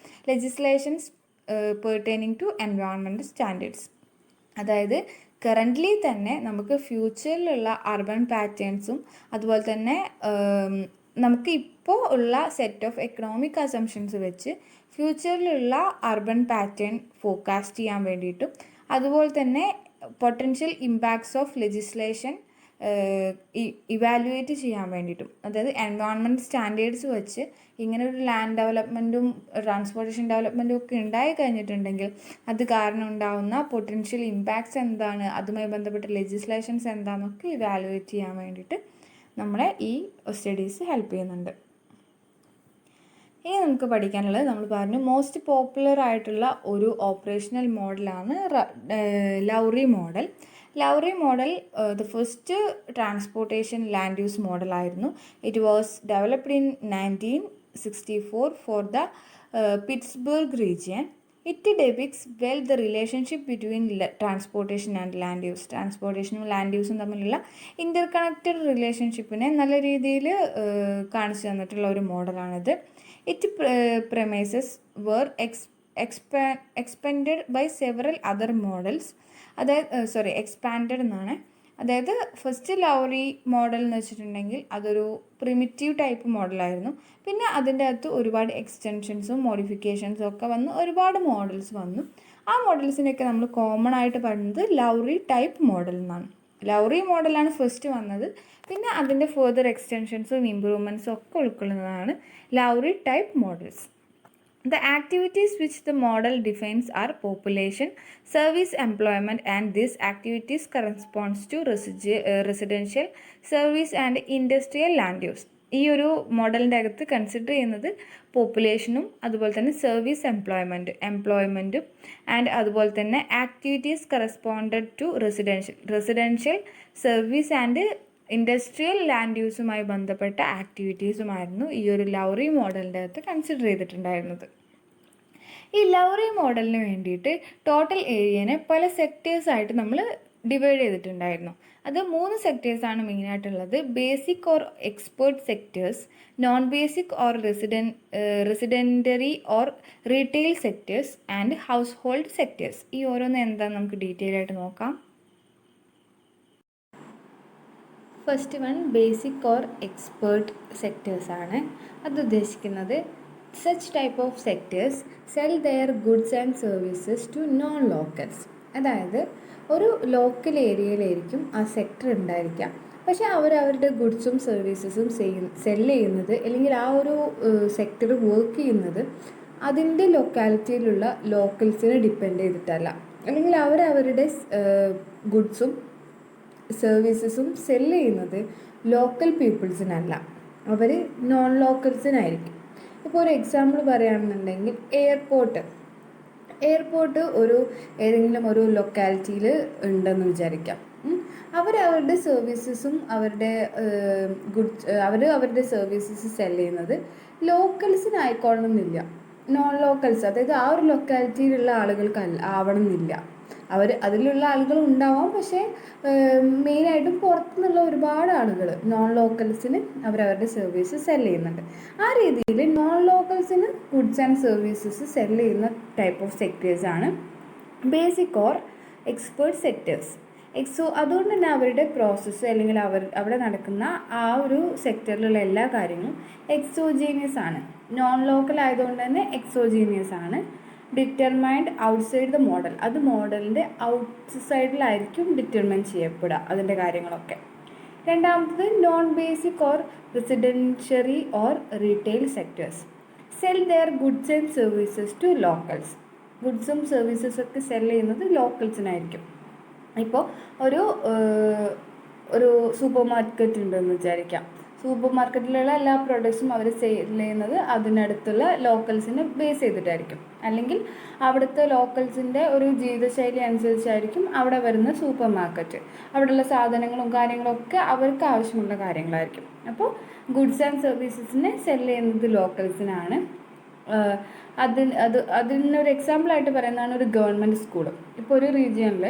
legislations pertaining to environmental standards. അതായത് currently തന്നെ നമുക്ക് ഫ്യൂച്ചറിലുള്ള urban പാറ്റേൺസും അതുപോലെ തന്നെ നമുക്ക് ഇപ്പോൾ ഉള്ള set of economic assumptions വെച്ച് ഫ്യൂച്ചറിലുള്ള urban pattern forecast ചെയ്യാൻ വേണ്ടിയിട്ടും അതുപോലെ തന്നെ potential impacts of legislation evaluate ചെയ്യാൻ വേണ്ടിയിട്ടും, അതായത് എൻവയോൺമെൻറ്റ് സ്റ്റാൻഡേർഡ്സ് വെച്ച് ഇങ്ങനെ ഒരു ലാൻഡ് ഡെവലപ്മെൻറ്റും ട്രാൻസ്പോർട്ടേഷൻ ഡെവലപ്മെൻറ്റും ഒക്കെ ഉണ്ടായി കഴിഞ്ഞിട്ടുണ്ടെങ്കിൽ അത് കാരണം ഉണ്ടാവുന്ന പൊട്ടൻഷ്യൽ ഇമ്പാക്ട്സ് എന്താണ്, അതുമായി ബന്ധപ്പെട്ട ലെജിസ്ലേഷൻസ് എന്താണെന്നൊക്കെ ഇവാലുവേറ്റ് ചെയ്യാൻ വേണ്ടിയിട്ട് നമ്മളെ ഈ സ്റ്റഡീസ് ഹെൽപ്പ് ചെയ്യുന്നുണ്ട്. ഇനി നമുക്ക് പഠിക്കാനുള്ളത് നമ്മൾ പറഞ്ഞു മോസ്റ്റ് പോപ്പുലർ ആയിട്ടുള്ള ഒരു ഓപ്പറേഷണൽ മോഡലാണ് Lowry model. Lowry model the first transportation land use മോഡലായിരുന്നു. It was developed in 1964 for the Pittsburgh region. It depicts well the relationship between transportation and land use. ട്രാൻസ്പോർട്ടേഷനും ലാൻഡ് യൂസും തമ്മിലുള്ള ഇൻ്റർ കണക്റ്റഡ് റിലേഷൻഷിപ്പിനെ നല്ല രീതിയിൽ കാണിച്ചു തന്നിട്ടുള്ള ഒരു മോഡലാണിത്. It premises were expanded by several other models. അതായത് എക്സ്പാൻഡഡ് എന്നാണ്. അതായത് ഫസ്റ്റ് ലൗറി മോഡൽ എന്ന് വെച്ചിട്ടുണ്ടെങ്കിൽ അതൊരു പ്രിമിറ്റീവ് ടൈപ്പ് മോഡലായിരുന്നു. പിന്നെ അതിൻ്റെ അകത്ത് ഒരുപാട് എക്സ്റ്റൻഷൻസും മോഡിഫിക്കേഷൻസും ഒക്കെ വന്ന് ഒരുപാട് മോഡൽസ് വന്നു. ആ മോഡൽസിനൊക്കെ നമ്മൾ കോമൺ ആയിട്ട് പറയുന്നത് ലൗറി ടൈപ്പ് മോഡൽ എന്നാണ്. ലൗറി മോഡലാണ് ഫസ്റ്റ് വന്നത്. പിന്നെ അതിൻ്റെ ഫെർദർ എക്സ്റ്റൻഷൻസും ഇംപ്രൂവ്മെൻറ്റ്സും ഒക്കെ ഉൾക്കൊള്ളുന്നതാണ് Lawrie type models. The activities which the model defines are population, service, employment, and these activities corresponds to residential, service and industrial land use. ഈ ഒരു മോഡലിൻ്റെ അകത്ത് കൺസിഡർ ചെയ്യുന്നത് പോപ്പുലേഷനും അതുപോലെ തന്നെ സർവീസ് എംപ്ലോയ്മെൻറ്റും ആൻഡ് അതുപോലെ തന്നെ activities corresponded to residential service and industrial land യൂസുമായി ബന്ധപ്പെട്ട ആക്ടിവിറ്റീസുമായിരുന്നു ഈ ഒരു ലൗറി മോഡലിൻ്റെ അകത്ത് കൺസിഡർ ചെയ്തിട്ടുണ്ടായിരുന്നത്. ഈ ലൗറി മോഡലിന് വേണ്ടിയിട്ട് ടോട്ടൽ ഏരിയനെ പല സെക്ടേഴ്സായിട്ട് നമ്മൾ ഡിവൈഡ് ചെയ്തിട്ടുണ്ടായിരുന്നു. അത് 3 സെക്ടേഴ്സാണ് മെയിനായിട്ടുള്ളത്. Basic or expert sectors, non basic or residentiary or retail sectors and household sectors. ഈ ഓരോന്ന് എന്താണെന്ന് നമുക്ക് ഡീറ്റെയിൽ ആയിട്ട് നോക്കാം. First one basic or expert സെക്ടേഴ്സാണ്. അത് ഉദ്ദേശിക്കുന്നത് such type of sectors sell their goods and services to non locals. അതായത് ഒരു ലോക്കൽ ഏരിയയിലായിരിക്കും ആ സെക്ടർ ഉണ്ടായിരിക്കാം, പക്ഷേ അവരവരുടെ ഗുഡ്സും സർവീസസും സെല് ചെയ്യുന്നത് അല്ലെങ്കിൽ ആ ഒരു സെക്ടർ വർക്ക് ചെയ്യുന്നത് അതിൻ്റെ ലൊക്കാലിറ്റിയിലുള്ള ലോക്കൽസിനെ ഡിപ്പെൻഡ് ചെയ്തിട്ടല്ല, അല്ലെങ്കിൽ അവരവരുടെ ഗുഡ്സും സർവീസസും സെല് ചെയ്യുന്നത് ലോക്കൽ പീപ്പിൾസിനല്ല, അവർ നോൺ ലോക്കൽസിനായിരിക്കും. ഇപ്പോൾ ഒരു എക്സാമ്പിൾ പറയുകയാണെന്നുണ്ടെങ്കിൽ എയർപോർട്ട് ഏതെങ്കിലും ഒരു ലൊക്കാലിറ്റിയിൽ ഉണ്ടെന്ന് വിചാരിക്കാം. അവരവരുടെ സർവീസസും അവരുടെ സർവീസസ് സെല് ചെയ്യുന്നത് ലോക്കൽസിനായിക്കോളണമെന്നില്ല, നോൺ ലോക്കൽസ്, അതായത് ആ ഒരു ലൊക്കാലിറ്റിയിലുള്ള ആളുകൾക്ക് ആവണമെന്നില്ല. അതിലുള്ള ആളുകൾ ഉണ്ടാവാം, പക്ഷേ മെയിനായിട്ടും പുറത്തുനിന്നുള്ള ഒരുപാട് ആളുകൾ നോൺ ലോക്കൽസിന് അവരവരുടെ സർവീസ് സെല് ചെയ്യുന്നുണ്ട്. ആ രീതിയിൽ നോൺ ലോക്കൽസിന് ഗുഡ്സ് ആൻഡ് സർവീസസ് സെല് ചെയ്യുന്ന ടൈപ്പ് ഓഫ് സെക്ടേഴ്സാണ് ബേസിക് ഓർ എക്സ്പേർട്ട് സെക്ടേഴ്സ്. അതുകൊണ്ട് തന്നെ അവരുടെ പ്രോസസ്സ് അല്ലെങ്കിൽ അവിടെ നടക്കുന്ന ആ ഒരു സെക്ടറിലുള്ള എല്ലാ കാര്യങ്ങളും എക്സോജീനിയസ് ആണ്. നോൺ ലോക്കൽ ആയതുകൊണ്ട് തന്നെ എക്സോജീനിയസ് ആണ്. Determined outside the model. അത് മോഡലിൻ്റെ ഔട്ട് സൈഡിലായിരിക്കും ഡിറ്റർമൈൻ ചെയ്യപ്പെടുക അതിൻ്റെ കാര്യങ്ങളൊക്കെ. രണ്ടാമത്തത് non basic or residentiary or retail sectors sell their goods and services to locals. ഗുഡ്സും സർവീസസൊക്കെ സെൽ ചെയ്യുന്നത് ലോക്കൽസിനായിരിക്കും. ഇപ്പോൾ ഒരു സൂപ്പർ മാർക്കറ്റ് ഉണ്ടെന്ന് വിചാരിക്കാം. സൂപ്പർ മാർക്കറ്റിലുള്ള എല്ലാ പ്രോഡക്ട്സും അവർ സെയിൽ ചെയ്യുന്നത് അതിനടുത്തുള്ള ലോക്കൽസിനെ ബേസ് ചെയ്തിട്ടായിരിക്കും. അല്ലെങ്കിൽ അവിടുത്തെ ലോക്കൽസിൻ്റെ ഒരു ജീവിതശൈലി അനുസരിച്ചായിരിക്കും അവിടെ വരുന്ന സൂപ്പർ മാർക്കറ്റ്. അവിടെയുള്ള സാധനങ്ങളും കാര്യങ്ങളൊക്കെ അവർക്ക് ആവശ്യമുള്ള കാര്യങ്ങളായിരിക്കും. അപ്പോൾ ഗുഡ്സ് ആൻഡ് സർവീസസിനെ സെൽ ചെയ്യുന്നത് ലോക്കൽസിനാണ്. അതിനൊരു എക്സാമ്പിളായിട്ട് പറയുന്നതാണ് ഒരു ഗവൺമെൻറ് സ്കൂൾ. ഇപ്പോൾ ഒരു റീജിയനിൽ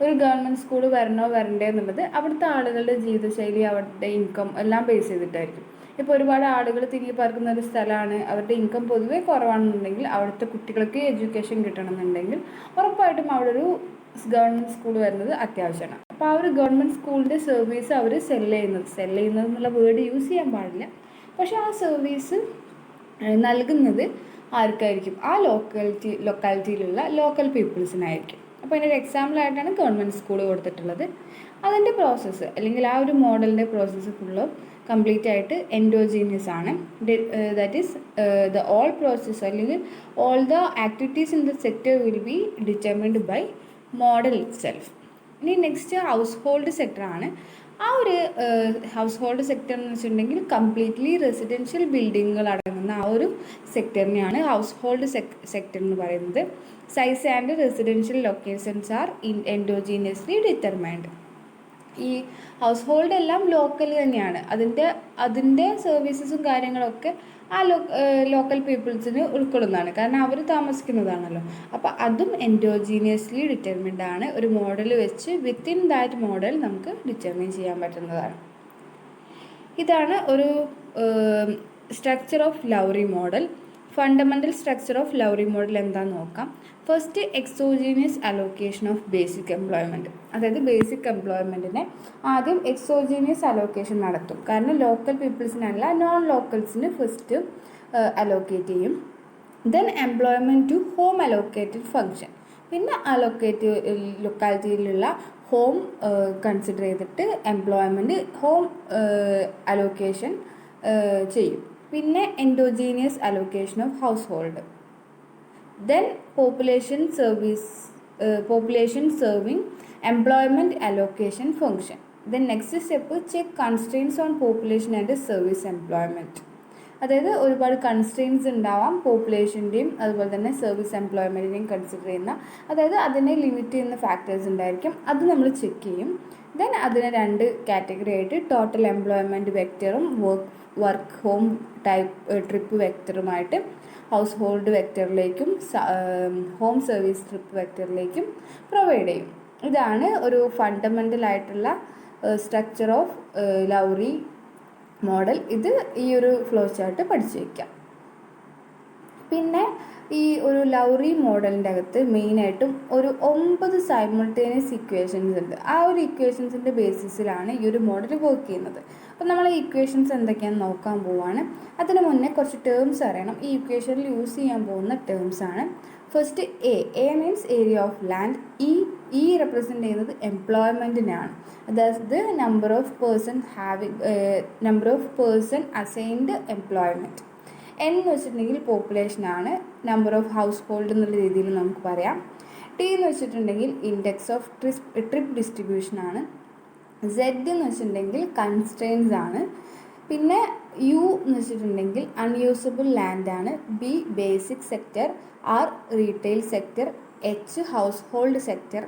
ഒരു ഗവൺമെൻറ് സ്കൂൾ വരണോ വരണ്ടേ എന്നുള്ളത് അവിടുത്തെ ആളുകളുടെ ജീവിതശൈലി, അവരുടെ ഇൻകം എല്ലാം ബേസ് ചെയ്തിട്ടായിരിക്കും. ഇപ്പോൾ ഒരുപാട് ആളുകൾ തിങ്ങിപ്പാർക്കുന്ന ഒരു സ്ഥലമാണ്, അവരുടെ ഇൻകം പൊതുവേ കുറവാണെന്നുണ്ടെങ്കിൽ അവിടുത്തെ കുട്ടികൾക്ക് എഡ്യൂക്കേഷൻ കിട്ടണമെന്നുണ്ടെങ്കിൽ ഉറപ്പായിട്ടും അവിടെ ഒരു ഗവൺമെൻറ് സ്കൂൾ വരുന്നത് അത്യാവശ്യമാണ്. അപ്പോൾ ആ ഒരു ഗവൺമെൻറ് സ്കൂളിൻ്റെ സർവീസ് അവർ സെൽ ചെയ്യുന്നത് എന്നുള്ള വേർഡ് യൂസ് ചെയ്യാൻ പാടില്ല. പക്ഷേ ആ സർവീസ് നൽകുന്നത് ആർക്കായിരിക്കും? ആ ലൊക്കാലിറ്റിയിലുള്ള ലോക്കൽ പീപ്പിൾസിനായിരിക്കും. അപ്പോൾ അതിനൊരു എക്സാമ്പിളായിട്ടാണ് ഗവൺമെൻറ് സ്കൂൾ കൊടുത്തിട്ടുള്ളത്. അതിൻ്റെ പ്രോസസ്സ് അല്ലെങ്കിൽ ആ ഒരു മോഡലിൻ്റെ പ്രോസസ്സ് ഫുള്ളും കംപ്ലീറ്റ് ആയിട്ട് എൻഡോജീനിയസ് ആണ്. That is the all process അല്ലെങ്കിൽ all the activities in the sector will be determined by model itself. ഇനി നെക്സ്റ്റ് ഹൗസ് ഹോൾഡ് സെക്ടറാണ്. ആ ഒരു ഹൗസ് ഹോൾഡ് സെക്ടർ എന്ന് വെച്ചിട്ടുണ്ടെങ്കിൽ കംപ്ലീറ്റ്ലി റെസിഡൻഷ്യൽ ബിൽഡിങ്ങുകൾ അടങ്ങുന്ന ആ ഒരു സെക്ടറിനെയാണ് ഹൗസ് ഹോൾഡ് സെക്ടർ എന്ന് പറയുന്നത്. Size and residential locations are endogenously determined. ഈ ഹൗസ് ഹോൾഡ് എല്ലാം ലോക്കൽ തന്നെയാണ്. അതിൻ്റെ സർവീസസും കാര്യങ്ങളൊക്കെ ആ ലോക്കൽ പീപ്പിൾസിന് ഉൾക്കൊള്ളുന്നതാണ്. കാരണം അവർ താമസിക്കുന്നതാണല്ലോ. അപ്പോൾ അതും എൻഡോജീനിയസ്ലി ഡിറ്റർമിൻഡ് ആണ്. ഒരു മോഡൽ വെച്ച് വിത്തിൻ ദാറ്റ് മോഡൽ നമുക്ക് ഡിറ്റർമിൻ ചെയ്യാൻ പറ്റുന്നതാണ്. ഇതാണ് ഒരു structure of Lowry model. Fundamental structure of Lowry model എന്താണെന്ന് നോക്കാം. First, exogenous allocation of basic employment. അതായത് ബേസിക് എംപ്ലോയ്മെൻറ്റിനെ ആദ്യം എക്സോജീനിയസ് അലോക്കേഷൻ നടത്തും. കാരണം ലോക്കൽ പീപ്പിൾസിനല്ല, നോൺ ലോക്കൽസിന് ഫസ്റ്റ് അലോക്കേറ്റ് ചെയ്യും. Then employment to home allocated function. പിന്നെ ലൊക്കാലിറ്റിയിലുള്ള ഹോം കൺസിഡർ ചെയ്തിട്ട് എംപ്ലോയ്മെൻറ്റ് ഹോം അലോക്കേഷൻ ചെയ്യും. പിന്നെ endogenous allocation of house hold. Then population serving employment allocation function. Then next step, check constraints on population and service employment. അതായത് ഒരുപാട് constraints ഉണ്ടാവാം പോപ്പുലേഷൻ്റെയും അതുപോലെ തന്നെ സർവീസ് എംപ്ലോയ്മെൻറ്റിനെയും കൺസിഡർ ചെയ്യുന്ന. അതായത് അതിനെ ലിമിറ്റ് ചെയ്യുന്ന ഫാക്ടേഴ്സ് ഉണ്ടായിരിക്കും, അത് നമ്മൾ ചെക്ക് ചെയ്യും. ദെൻ അതിനെ രണ്ട് കാറ്റഗറി ആയിട്ട് ടോട്ടൽ എംപ്ലോയ്മെൻറ്റ് വെക്ടറും വർക്ക് ഹോം ട്രിപ്പ് വെക്ടറുമായിട്ട് ഹൗസ് ഹോൾഡ് വെക്ടറിലേക്കും ഹോം സർവീസ് ട്രിപ്പ് വെക്ടറിലേക്കും പ്രൊവൈഡ് ചെയ്യും. ഇതാണ് ഒരു ഫണ്ടമെൻ്റൽ ആയിട്ടുള്ള സ്ട്രക്ചർ ഓഫ് ലൗറി മോഡൽ. ഇത് ഈ ഒരു ഫ്ലോ ചാർട്ട് പഠിച്ചു വയ്ക്കാം. പിന്നെ ഈ ഒരു ലൗറി മോഡലിൻ്റെ അകത്ത് മെയിനായിട്ടും ഒരു 9 സൈമിൾട്ടേനിയസ് ഇക്വേഷൻസ് ഉണ്ട്. ആ ഒരു ഇക്വേഷൻസിൻ്റെ ബേസിസിലാണ് ഈ ഒരു മോഡൽ വർക്ക് ചെയ്യുന്നത്. അപ്പോൾ നമ്മൾ ഈ ഇക്വേഷൻസ് എന്തൊക്കെയാണെന്ന് നോക്കാൻ പോവുകയാണ്. അതിന് മുന്നേ കുറച്ച് ടേംസ് അറിയണം. ഈ ഇക്വേഷനിൽ യൂസ് ചെയ്യാൻ പോകുന്ന ടേംസ് ആണ്. First, A means area of land. E represent ചെയ്യുന്നത് എംപ്ലോയ്മെൻറ്റിനാണ്. അതായത് number of person assigned employment. N എന്ന് വെച്ചിട്ടുണ്ടെങ്കിൽ പോപ്പുലേഷനാണ്, നമ്പർ ഓഫ് ഹൗസ് ഹോൾഡ് എന്നുള്ള രീതിയിൽ നമുക്ക് പറയാം. ടി എന്ന് വെച്ചിട്ടുണ്ടെങ്കിൽ ഇൻഡെക്സ് ഓഫ് ട്രിപ്പ് ഡിസ്ട്രിബ്യൂഷനാണ്. സെഡ് എന്ന് വെച്ചിട്ടുണ്ടെങ്കിൽ കൺസ്ട്രെയിൻസ് ആണ്. പിന്നെ യു എന്ന് വെച്ചിട്ടുണ്ടെങ്കിൽ അൺയൂസബിൾ ലാൻഡാണ്. B basic sector. R retail sector. H household sector.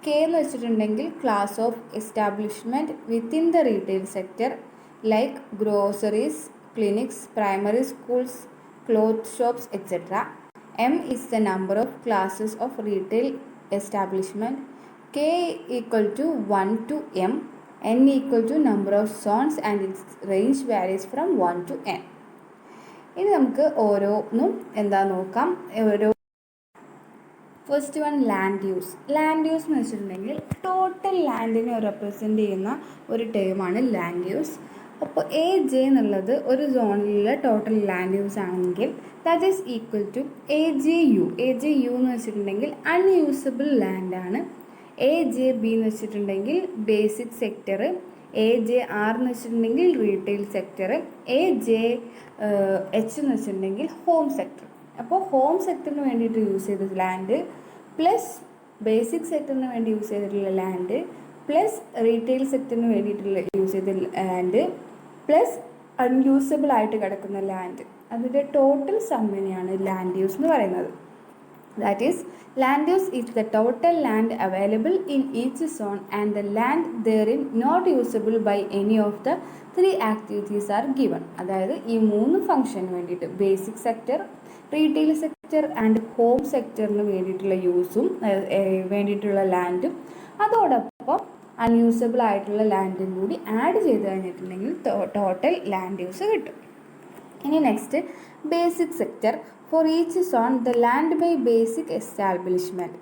K എന്ന് വെച്ചിട്ടുണ്ടെങ്കിൽ class of establishment within the retail sector like groceries, clinics, primary schools, cloth shops, etc. M is the number of classes of retail establishment. K equal to 1 to M. N equal to number of zones and its range varies from 1 to N. ഇനി നമുക്ക് ഓരോന്നും എന്താ നോക്കാം. First one, land use. Land use എന്ന് വെച്ചിട്ടുണ്ടെങ്കിൽ total ലാൻഡിനെ represent ചെയ്യുന്ന ഒരു ടേമാണ് ലാൻഡ് യൂസ്. അപ്പോൾ എ ജെ എന്നുള്ളത് ഒരു സോണിലുള്ള ടോട്ടൽ ലാൻഡ് യൂസ് ആണെങ്കിൽ that is equal to A J U എന്ന് വെച്ചിട്ടുണ്ടെങ്കിൽ അൺയൂസബിൾ ലാൻഡാണ്. എ ജെ ബി എന്ന് വെച്ചിട്ടുണ്ടെങ്കിൽ basic sector, A J R എന്ന് വെച്ചിട്ടുണ്ടെങ്കിൽ retail sector, A J H എന്ന് വെച്ചിട്ടുണ്ടെങ്കിൽ ഹോം സെക്ടർ. അപ്പോൾ ഹോം സെക്ടറിന് വേണ്ടിയിട്ട് യൂസ് ചെയ്ത ലാൻഡ് പ്ലസ് ബേസിക് സെക്ടറിന് വേണ്ടി യൂസ് ചെയ്തിട്ടുള്ള ലാൻഡ് പ്ലസ് റീറ്റെയിൽ സെക്ടറിന് വേണ്ടിയിട്ടുള്ള യൂസ് ചെയ്ത ലാൻഡ് പ്ലസ് അൺയൂസബിൾ ആയിട്ട് കിടക്കുന്ന ലാൻഡ്, അതിൻ്റെ ടോട്ടൽ സമ്മിനെയാണ് ലാൻഡ് യൂസ് എന്ന് പറയുന്നത്. That is land use is the total land available in each zone and the land therein not usable by any of the three activities are given. അതായത് ഈ 3 ഫംഗ്ഷന് വേണ്ടിയിട്ട് basic sector, retail sector and home സെക്ടറിന് വേണ്ടിയിട്ടുള്ള യൂസും വേണ്ടിയിട്ടുള്ള ലാൻഡും അതോടൊപ്പം unusable ആയിട്ടുള്ള ലാൻഡും കൂടി ആഡ് ചെയ്ത് കഴിഞ്ഞിട്ടുണ്ടെങ്കിൽ ടോട്ടൽ ലാൻഡ് യൂസ് കിട്ടും. ഇനി next basic sector. For each zone the land by basic establishment.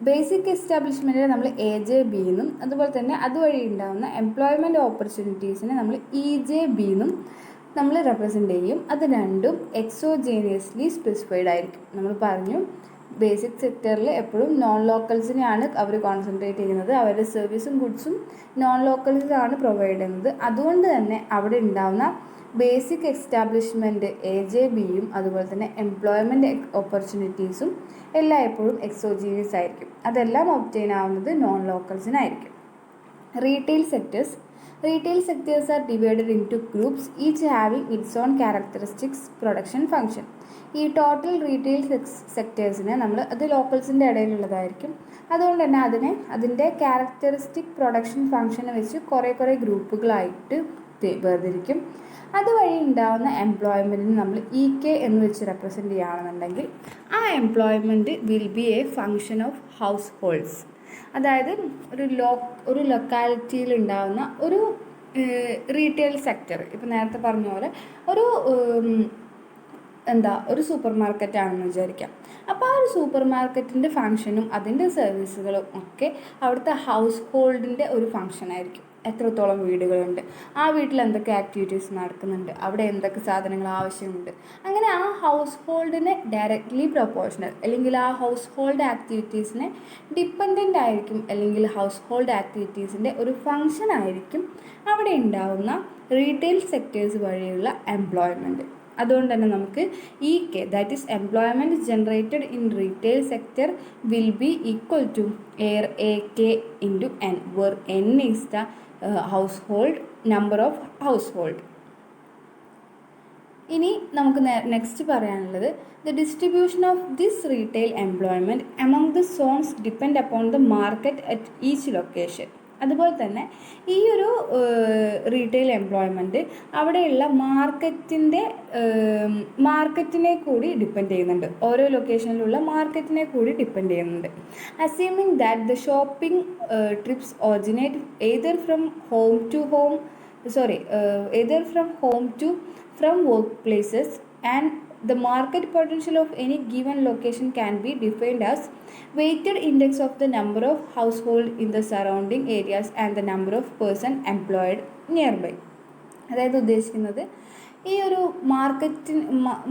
ബേസിക് എസ്റ്റാബ്ലിഷ്മെൻറ്റിനെ നമ്മൾ എ ജെ ബി എന്നും അതുപോലെ തന്നെ അതുവഴി ഉണ്ടാകുന്ന എംപ്ലോയ്മെൻറ്റ് ഓപ്പർച്യൂണിറ്റീസിനെ നമ്മൾ ഇ ജെ ബി എന്നും നമ്മൾ റെപ്രസെൻ്റ് ചെയ്യും. അത് രണ്ടും എക്സോജേനിയസ്ലി സ്പെസിഫൈഡ് ആയിരിക്കും. നമ്മൾ പറഞ്ഞു ബേസിക് സെക്ടറിൽ എപ്പോഴും നോൺ ലോക്കൽസിനെയാണ് അവർ കോൺസെൻട്രേറ്റ് ചെയ്യുന്നത്. അവരുടെ സർവീസും ഗുഡ്സും നോൺ ലോക്കൽസിനാണ് പ്രൊവൈഡ് ചെയ്യുന്നത്. അതുകൊണ്ട് തന്നെ അവിടെ ഉണ്ടാകുന്ന ബേസിക് എസ്റ്റാബ്ലിഷ്മെൻറ്റ് എ ജെ ബിയും അതുപോലെ തന്നെ എംപ്ലോയ്മെൻറ്റ് ഓപ്പർച്യൂണിറ്റീസും എല്ലാം എപ്പോഴും എക്സോജീനിയസ് ആയിരിക്കും. അതെല്ലാം ഒബ്റ്റെയിൻ ആവുന്നത് നോൺ ലോക്കൽസിനായിരിക്കും. Retail sectors are divided in two groups each having its own characteristics production function. ഈ ടോട്ടൽ റീറ്റെയിൽ സെക്ടേഴ്സിനെ നമ്മൾ അത് ലോക്കൽസിൻ്റെ ഇടയിലുള്ളതായിരിക്കും. അതുകൊണ്ട് തന്നെ അതിൻ്റെ ക്യാരക്ടറിസ്റ്റിക് പ്രൊഡക്ഷൻ ഫംഗ്ഷനെ വെച്ച് കുറേ ഗ്രൂപ്പുകളായിട്ട് വേർതിരിക്കും. അതുവഴി ഉണ്ടാകുന്ന എംപ്ലോയ്മെൻറ്റിന് നമ്മൾ ഇ കെ എന്ന് വെച്ച് റെപ്രസെൻ്റ് ചെയ്യുകയാണെന്നുണ്ടെങ്കിൽ ആ employment will be A function of house holds. അതായത് ഒരു ലൊക്കാലിറ്റിയിൽ ഉണ്ടാകുന്ന ഒരു റീറ്റെയിൽ സെക്ടർ, ഇപ്പോൾ നേരത്തെ പറഞ്ഞ പോലെ ഒരു സൂപ്പർ മാർക്കറ്റാണെന്ന് വിചാരിക്കാം. അപ്പോൾ ആ ഒരു സൂപ്പർ മാർക്കറ്റിൻ്റെ ഫങ്ഷനും അതിൻ്റെ സർവീസുകളും ഒക്കെ അവിടുത്തെ ഹൗസ് ഹോൾഡിൻ്റെ ഒരു ഫങ്ഷനായിരിക്കും. എത്രത്തോളം വീടുകളുണ്ട്, ആ വീട്ടിൽ എന്തൊക്കെ ആക്ടിവിറ്റീസ് നടക്കുന്നുണ്ട്, അവിടെ എന്തൊക്കെ സാധനങ്ങൾ ആവശ്യമുണ്ട്, അങ്ങനെ ആ ഹൗസ് ഹോൾഡിന് ഡയറക്റ്റ്ലി പ്രൊപ്പോർഷണൽ അല്ലെങ്കിൽ ആ ഹൗസ് ഹോൾഡ് ആക്ടിവിറ്റീസിനെ ഡിപ്പെൻഡൻ്റ് ആയിരിക്കും, അല്ലെങ്കിൽ ഹൗസ് ഹോൾഡ് ആക്ടിവിറ്റീസിൻ്റെ ഒരു ഫങ്ഷൻ ആയിരിക്കും അവിടെ ഉണ്ടാവുന്ന റീറ്റെയിൽ സെക്ടേഴ്സ് വഴിയുള്ള എംപ്ലോയ്മെൻറ്റ്. അതുകൊണ്ട് തന്നെ നമുക്ക് E K that is employment generated in retail sector will be equal to A K into N, where N is the household number of house hold. ഇനി നമുക്ക് നെക്സ്റ്റ് പറയാനുള്ളത് the distribution of this retail employment among the zones depend upon the market at each location. അതുപോലെ തന്നെ ഈ ഒരു retail employment അവിടെയുള്ള മാർക്കറ്റിനെ കൂടി ഡിപ്പെൻഡ് ചെയ്യുന്നുണ്ട്. ഓരോ ലൊക്കേഷനിലുള്ള മാർക്കറ്റിനെ കൂടി ഡിപ്പെൻഡ് ചെയ്യുന്നുണ്ട്. Assuming that the shopping TRIPS originate either from workplaces, and the market potential of any given location can be defined as weighted index of the number of household in the surrounding areas and the number of person employed nearby. അതായത് ഉദ്ദേശിക്കുന്നത് ഈ ഒരു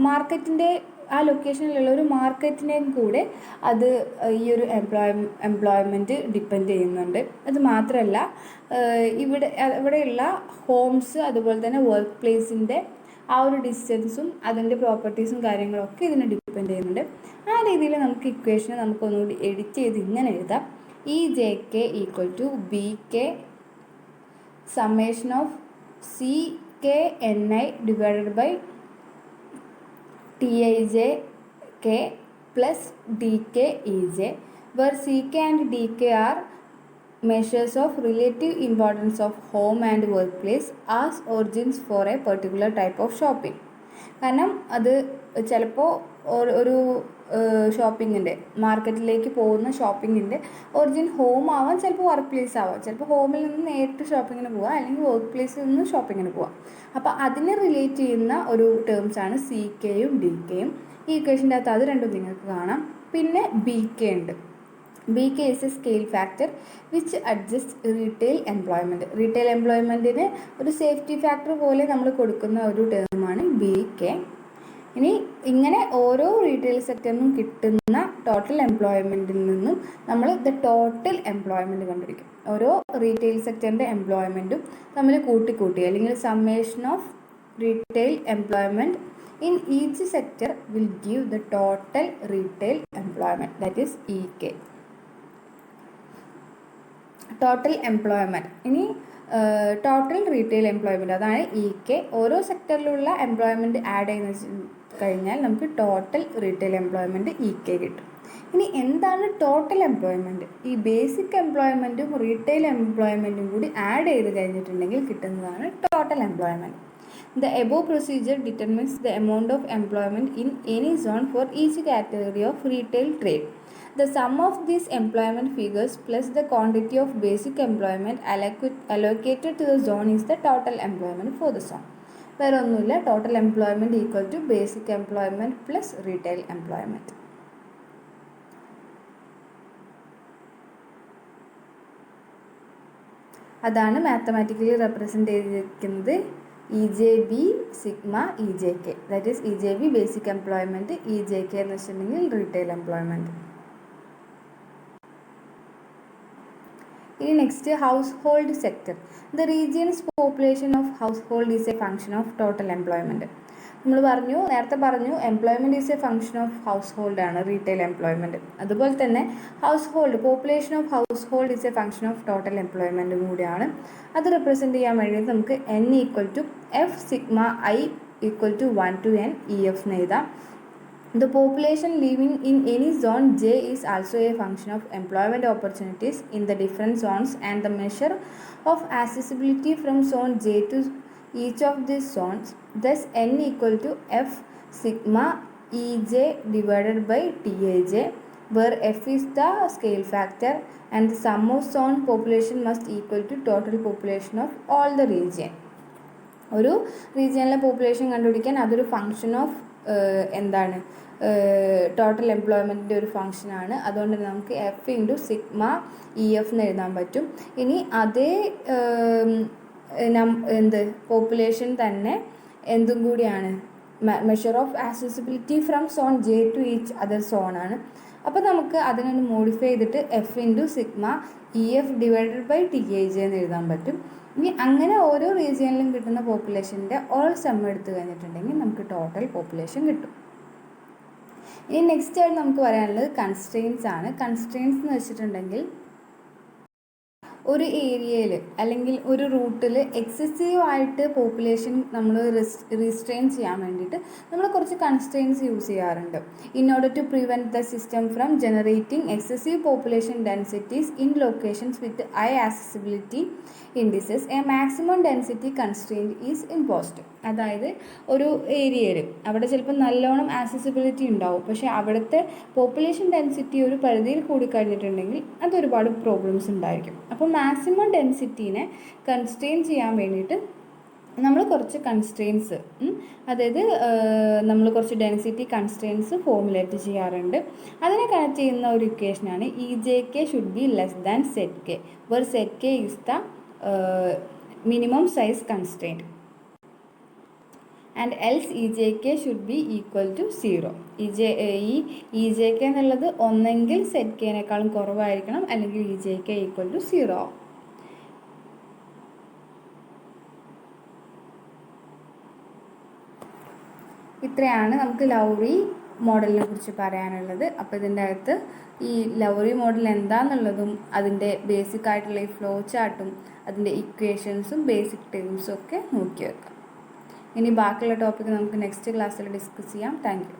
മാർക്കറ്റിൻ്റെ ആ ലൊക്കേഷനിലുള്ള ഒരു മാർക്കറ്റിനെയും കൂടെ അത് ഈ ഒരു എംപ്ലോയ്മെൻറ്റ് ഡിപ്പെൻഡ് ചെയ്യുന്നുണ്ട്. അത് മാത്രമല്ല ഇവിടെയുള്ള ഹോംസ് അതുപോലെ തന്നെ വർക്ക് പ്ലേസിൻ്റെ ആ ഒരു ഡിസ്റ്റൻസും അതിൻ്റെ പ്രോപ്പർട്ടീസും കാര്യങ്ങളൊക്കെ ഇതിന് ഡിപ്പെൻഡ് ചെയ്യുന്നുണ്ട്. ആ രീതിയിൽ നമുക്ക് ഇക്വേഷനെ നമുക്കൊന്നുകൂടി എഡിറ്റ് ചെയ്ത് ഇങ്ങനെ എഴുതാം: E J K equal to B K summation of C K N I divided by T I J K plus D K E J, where CK and DK are measures of relative importance of home and workplace as origins for a particular type of shopping. കാരണം അത് ചിലപ്പോൾ ഒരു ഷോപ്പിങ്ങിൻ്റെ മാർക്കറ്റിലേക്ക് പോകുന്ന ഷോപ്പിങ്ങിൻ്റെ origin home ആവാം, ചിലപ്പോൾ work place ആവാം. ചിലപ്പോൾ ഹോമിൽ നിന്ന് നേരിട്ട് ഷോപ്പിങ്ങിന് പോവാം, അല്ലെങ്കിൽ വർക്ക് പ്ലേസിൽ നിന്ന് ഷോപ്പിങ്ങിന് പോവാം. അപ്പോൾ അതിനെ റിലേറ്റ് ചെയ്യുന്ന ഒരു ടേംസാണ് സി കെയും ഡി കെയും. ഈ ഇക്വേഷൻ്റെ അകത്ത് അത് രണ്ടും നിങ്ങൾക്ക് കാണാം. പിന്നെ ബി കെ ഉണ്ട്. BK is a scale factor which adjusts retail employment. Retail എംപ്ലോയ്മെൻറ്റിന് ഒരു സേഫ്റ്റി ഫാക്ടർ പോലെ നമ്മൾ കൊടുക്കുന്ന ഒരു ടേമാണ് BK. ഇനി ഇങ്ങനെ ഓരോ റീറ്റെയിൽ സെക്ടറിനും കിട്ടുന്ന ടോട്ടൽ എംപ്ലോയ്മെൻറ്റിൽ നിന്നും നമ്മൾ ദ ടോട്ടൽ എംപ്ലോയ്മെൻറ്റ് കണ്ടുപിടിക്കും. ഓരോ റീറ്റെയിൽ സെക്ടറിൻ്റെ എംപ്ലോയ്മെൻറ്റും തമ്മിൽ കൂട്ടി അല്ലെങ്കിൽ summation of retail employment in each sector will give the total retail employment, that is EK. Total employment ഇനി ടോട്ടൽ റീറ്റെയിൽ എംപ്ലോയ്മെൻറ്റ് അതാണ് EK. ഓരോ സെക്ടറിലുള്ള എംപ്ലോയ്മെൻറ്റ് ആഡ് ചെയ്യുന്ന കഴിഞ്ഞാൽ നമുക്ക് ടോട്ടൽ റീറ്റെയിൽ എംപ്ലോയ്മെൻറ്റ് EK കിട്ടും. ഇനി എന്താണ് ടോട്ടൽ എംപ്ലോയ്മെൻറ്റ്? ഈ ബേസിക് എംപ്ലോയ്മെൻറ്റും റീറ്റെയിൽ എംപ്ലോയ്മെൻറ്റും കൂടി ആഡ് ചെയ്ത് കഴിഞ്ഞിട്ടുണ്ടെങ്കിൽ കിട്ടുന്നതാണ് total employment. The above procedure determines the amount of employment in any zone for each category of retail trade. The sum of these employment figures plus the quantity of basic employment allocated to the zone is the total employment for the zone. വേറെ ഒന്നുമില്ല, total employment equal to basic employment plus retail employment. അതാണ് mathematically represent ചെയ്തിരിക്കുന്നത് EJB sigma EJK. That is EJB basic employment, EJK എന്ന് വെച്ചിട്ടുണ്ടെങ്കിൽ retail employment. ഇനി next household sector. The regions population of house hold is a function of total employment. നമ്മൾ നേരത്തെ പറഞ്ഞു employment is a function of house hold ആണ് retail employment. അതുപോലെ തന്നെ household population of house hold is a function of total എംപ്ലോയ്മെൻറ്റും കൂടിയാണ്. അത് represent ചെയ്യാൻ വേണ്ടിയിട്ട് നമുക്ക് N equal to F sigma I equal to 1 to N EF എന്ന് എഴുതാം. The population living in any zone J is also a function of employment opportunities in the different zones and the measure of accessibility from zone J to each of these zones. Thus N equal to F sigma EJ divided by TAJ, where F is the scale factor and the sum of zone population must equal to total population of all the region. ഒരു റീജിയനിലെ population കണ്ടുപിടിക്കാൻ അതൊരു function of എന്താണ് total എംപ്ലോയ്മെൻറ്റിൻ്റെ ഒരു ഫങ്ഷനാണ്. അതുകൊണ്ട് നമുക്ക് F into sigma EF എന്ന് എഴുതാൻ പറ്റും. ഇനി അതേ പോപ്പുലേഷൻ തന്നെ എന്തും കൂടിയാണ് measure of accessibility from zone J to each other സോണാണ്. അപ്പോൾ നമുക്ക് അതിനൊന്ന് മോഡിഫൈ ചെയ്തിട്ട് F into sigma EF divided by TAJ എന്ന് എഴുതാൻ പറ്റും. ഇനി അങ്ങനെ ഓരോ റീജിയനിലും കിട്ടുന്ന പോപ്പുലേഷൻ്റെ ഓൾ സം എടുത്തു കഴിഞ്ഞിട്ടുണ്ടെങ്കിൽ നമുക്ക് ടോട്ടൽ പോപ്പുലേഷൻ കിട്ടും. ഇനി നെക്സ്റ്റ് ആയിട്ട് നമുക്ക് പറയാനുള്ളത് കൺസ്ട്രെയിൻസ് ആണ്. കൺസ്ട്രെയിൻസ് എന്ന് വെച്ചിട്ടുണ്ടെങ്കിൽ ഒരു ഏരിയയിൽ അല്ലെങ്കിൽ ഒരു റൂട്ടിൽ എക്സസീവായിട്ട് പോപ്പുലേഷൻ നമ്മൾ റീസ്ട്രെയിൻ ചെയ്യാൻ വേണ്ടിയിട്ട് നമ്മൾ കുറച്ച് കൺസ്ട്രെയിൻസ് യൂസ് ചെയ്യാറുണ്ട്. In order to prevent the system from generating excessive population densities in locations with high accessibility indices a maximum density constraint is imposed. അതായത് ഒരു ഏരിയയിൽ അവിടെ ചിലപ്പോൾ നല്ലോണം ആക്സസിബിലിറ്റി ഉണ്ടാവും, പക്ഷേ അവിടുത്തെ പോപ്പുലേഷൻ ഡെൻസിറ്റി ഒരു പരിധിയിൽ കൂടി കഴിഞ്ഞിട്ടുണ്ടെങ്കിൽ അതൊരുപാട് പ്രോബ്ലംസ് ഉണ്ടായിരിക്കും. അപ്പോൾ മാക്സിമം ഡെൻസിറ്റീനെ കൺസ്ട്രെയിൻ ചെയ്യാൻ വേണ്ടിയിട്ട് നമ്മൾ കുറച്ച് കൺസ്ട്രെയിൻസ്, അതായത് നമ്മൾ കുറച്ച് ഡെൻസിറ്റി കൺസ്ട്രെയിൻസ് ഫോർമുലേറ്റ് ചെയ്യാറുണ്ട്. അതിനെ കണക്ട് ചെയ്യുന്ന ഒരു ഇക്വേഷനാണ് EJK should be less than ZK, where ZK is the minimum size constraint and else EJK should be equal to 0. EJK എന്നുള്ളത് ഒന്നെങ്കിൽ ZKനേക്കാളും കുറവായിരിക്കണം, അല്ലെങ്കിൽ EJK ഈക്വൽ ടു 0. ഇത്രയാണ് നമുക്ക് ലൗറി മോഡലിനെ കുറിച്ച് പറയാനുള്ളത്. അപ്പോൾ ഇതിൻ്റെ അകത്ത് ഈ ലൗറി മോഡൽ എന്താണെന്നുള്ളതും അതിൻ്റെ ബേസിക് ആയിട്ടുള്ള ഈ ഫ്ലോ ചാർട്ടും അതിൻ്റെ ഇക്വേഷൻസും ബേസിക് ടേംസും ഒക്കെ നോക്കി വെക്കാം. ഇനി ബാക്കിയുള്ള ടോപ്പിക്ക് നമുക്ക് നെക്സ്റ്റ് ക്ലാസ്സിൽ ഡിസ്കസ് ചെയ്യാം. Thank you.